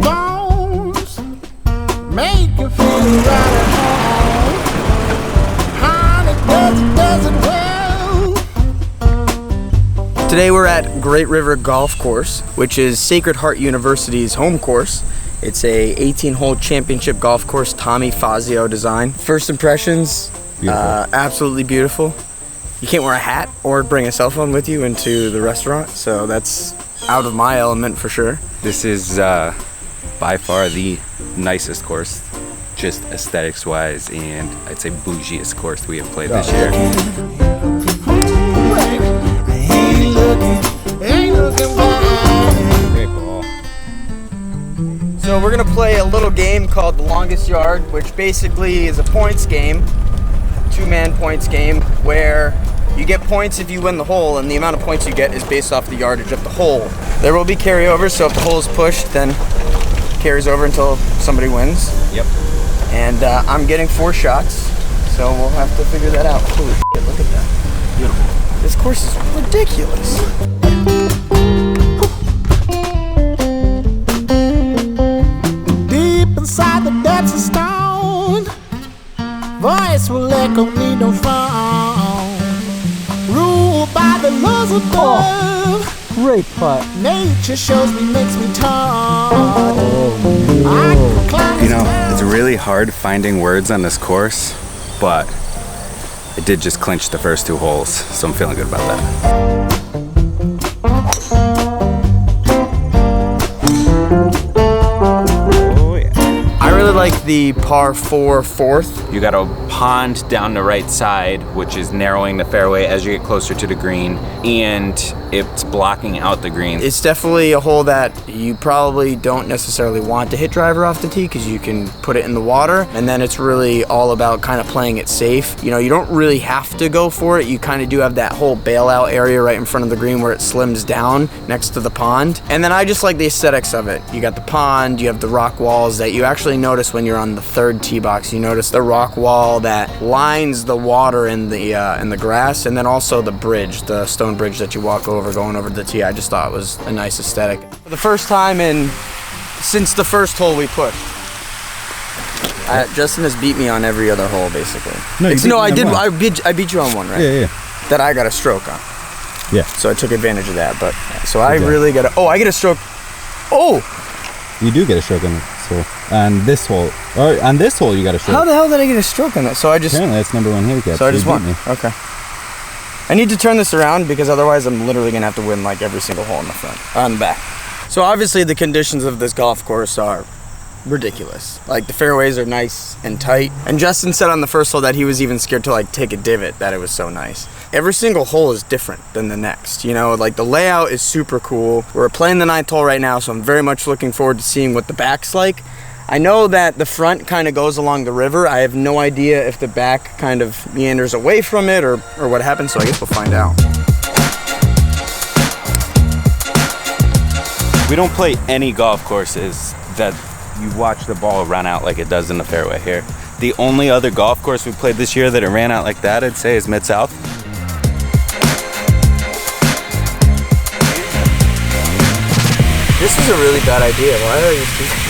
bones, make you feel right at home. Honey does it well. Today we're at Great River Golf Course, which is Sacred Heart University's home course. It's a 18-hole championship golf course, Tommy Fazio design. First impressions, absolutely beautiful. You can't wear a hat or bring a cell phone with you into the restaurant, so that's out of my element for sure. This is by far the nicest course, just aesthetics-wise, and I'd say boujeeist course we have played this year. Great ball. So we're gonna play a little game called the longest yard, which basically is a points game, two-man points game, where you get points if you win the hole, and the amount of points you get is based off the yardage of the hole. There will be carryovers, so if the hole is pushed, then it carries over until somebody wins. Yep. And I'm getting 4 shots, so we'll have to figure that out. Holy shit, look at that. Beautiful. This course is ridiculous. Deep inside the depths of stone, voice will echo, need no phone. Ruled by the laws of love. Great putt. Nature shows me, makes me tall. You know, it's really hard finding words on this course, but I did just clinch the first 2 holes, so I'm feeling good about that. I really like the par 4 fourth. You got a pond down the right side, which is narrowing the fairway as you get closer to the green, and it's blocking out the green. It's definitely a hole that you probably don't necessarily want to hit driver off the tee because you can put it in the water, and then it's really all about kind of playing it safe. You know, you don't really have to go for it. You kind of do have that whole bailout area right in front of the green where it slims down next to the pond. And then I just like the aesthetics of it. You got the pond, you have the rock walls that you actually notice when you're on the 3rd tee box. You notice the rock wall that lines the water in the grass, and then also the bridge, the stone bridge that you walk over going over the tee. I just thought it was a nice aesthetic. For the first time since the first hole we pushed, Justin has beat me on every other hole basically. I beat you on one, right? Yeah. That I got a stroke on. Yeah. So I took advantage of that, but so I really got I get a stroke. Oh! You do get a stroke on it. So, and this hole you got a stroke. How the hell did I get a stroke on that? So I just apparently that's number 1 handicap. So I just won. Okay. I need to turn this around because otherwise I'm literally gonna have to win like every single hole in the front, on the back. So obviously the conditions of this golf course are ridiculous. Like the fairways are nice and tight. And Justin said on the first hole that he was even scared to like take a divot, that it was so nice. Every single hole is different than the next. You know, like the layout is super cool. We're playing the 9th hole right now, so I'm very much looking forward to seeing what the back's like. I know that the front kind of goes along the river. I have no idea if the back kind of meanders away from it or what happens, so I guess we'll find out. We don't play any golf courses that you watch the ball run out like it does in the fairway here. The only other golf course we played this year that it ran out like that, I'd say, is Mid-South. This is a really bad idea. Why are you...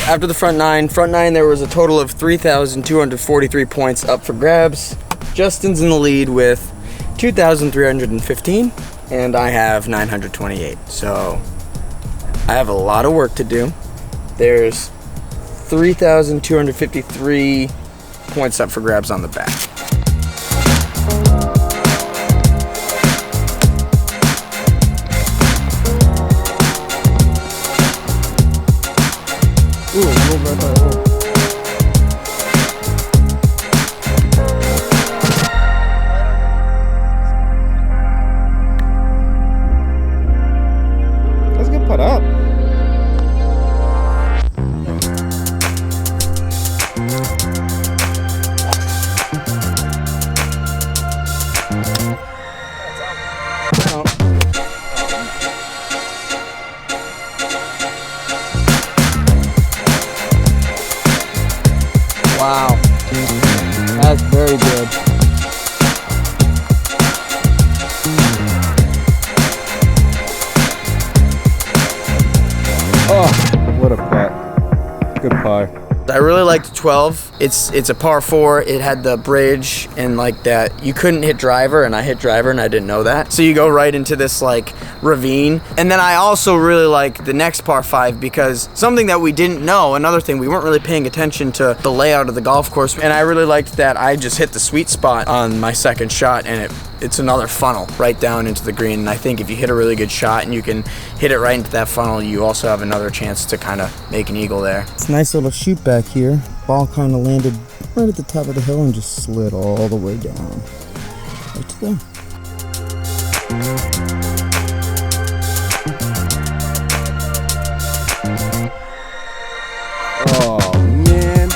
After the front nine, there was a total of 3,243 points up for grabs. Justin's in the lead with 2,315, and I have 928. So I have a lot of work to do. There's 3,253 points up for grabs on the back. Let's get put up. Wow, that's very good. Oh, what a putt. par. I really liked 12. It's a par 4. It had the bridge and like that. You couldn't hit driver, and I hit driver, and I didn't know that. So you go right into this like ravine. And then I also really like the next par 5 because something that we didn't know, another thing, we weren't really paying attention to the layout of the golf course. And I really liked that I just hit the sweet spot on my second shot, and it's another funnel right down into the green. And I think if you hit a really good shot and you can hit it right into that funnel, you also have another chance to kind of make an eagle there. It's a nice little shoot back here. Ball kind of landed right at the top of the hill and just slid all the way down. Right to there. Oh, man.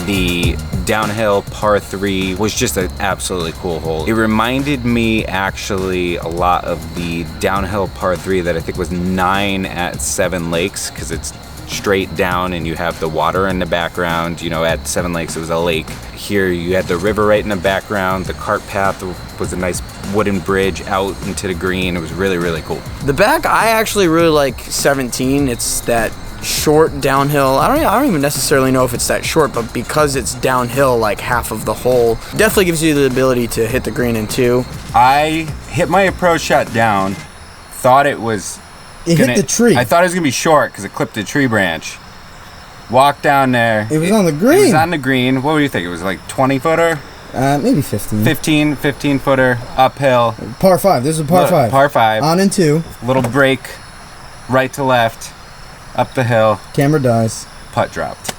The downhill par 3 was just an absolutely cool hole. It reminded me actually a lot of the downhill par 3 that I think was 9 at Seven Lakes, because it's straight down and you have the water in the background. You know, at Seven Lakes it was a lake. Here you had the river right in the background. The cart path was a nice wooden bridge out into the green. It was really, really cool. The back, I actually really like 17. It's that short downhill. I don't even necessarily know if it's that short, but because it's downhill like half of the hole, definitely gives you the ability to hit the green in 2. I hit my approach shot down, thought it was hit the tree. I thought it was gonna be short because it clipped a tree branch. Walked down there. It was on the green. It was on the green. What do you think? It was like 20 footer? Maybe 15. 15 footer, uphill. Par 5. This is a par 5. Par 5. On and 2. Little break, right to left, up the hill. Camera dies. Putt dropped.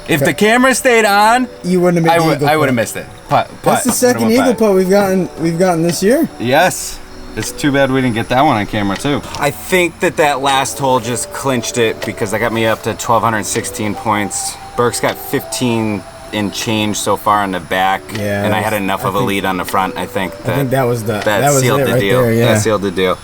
If the camera stayed on, you wouldn't have made I would have missed it. Putt. That's the second eagle putt we've gotten this year. Yes. It's too bad we didn't get that one on camera too. I think that last hole just clinched it because that got me up to 1,216 points. Burke's got 15 and change so far on the back, yeah, and I had enough of a lead on the front. I think that was that sealed the right deal. There, yeah. That sealed the deal.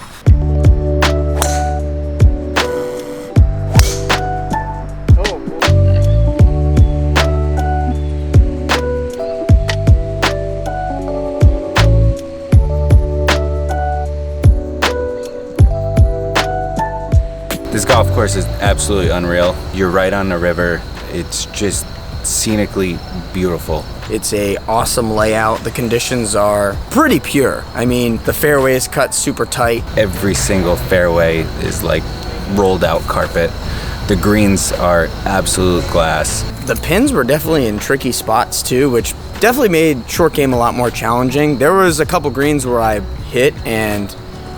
This golf course is absolutely unreal. You're right on the river. It's just scenically beautiful. It's a awesome layout. The conditions are pretty pure. I mean, the fairway is cut super tight. Every single fairway is like rolled out carpet. The greens are absolute glass. The pins were definitely in tricky spots too, which definitely made short game a lot more challenging. There was a couple greens where I hit and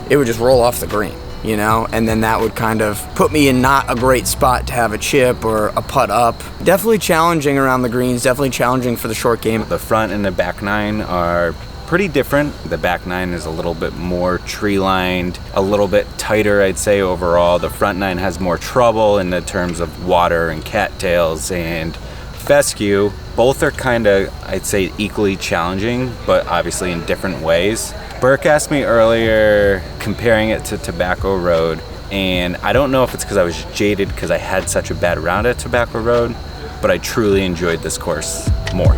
it would just roll off the green, you know, and then that would kind of put me in not a great spot to have a chip or a putt up. Definitely challenging around the greens, definitely challenging for the short game. The front and the back nine are pretty different. The back nine is a little bit more tree lined, a little bit tighter, I'd say overall. The front nine has more trouble in the terms of water and cattails and fescue. Both are kind of, I'd say, equally challenging, but obviously in different ways. Burke asked me earlier, comparing it to Tobacco Road, and I don't know if it's because I was jaded because I had such a bad round at Tobacco Road, but I truly enjoyed this course more.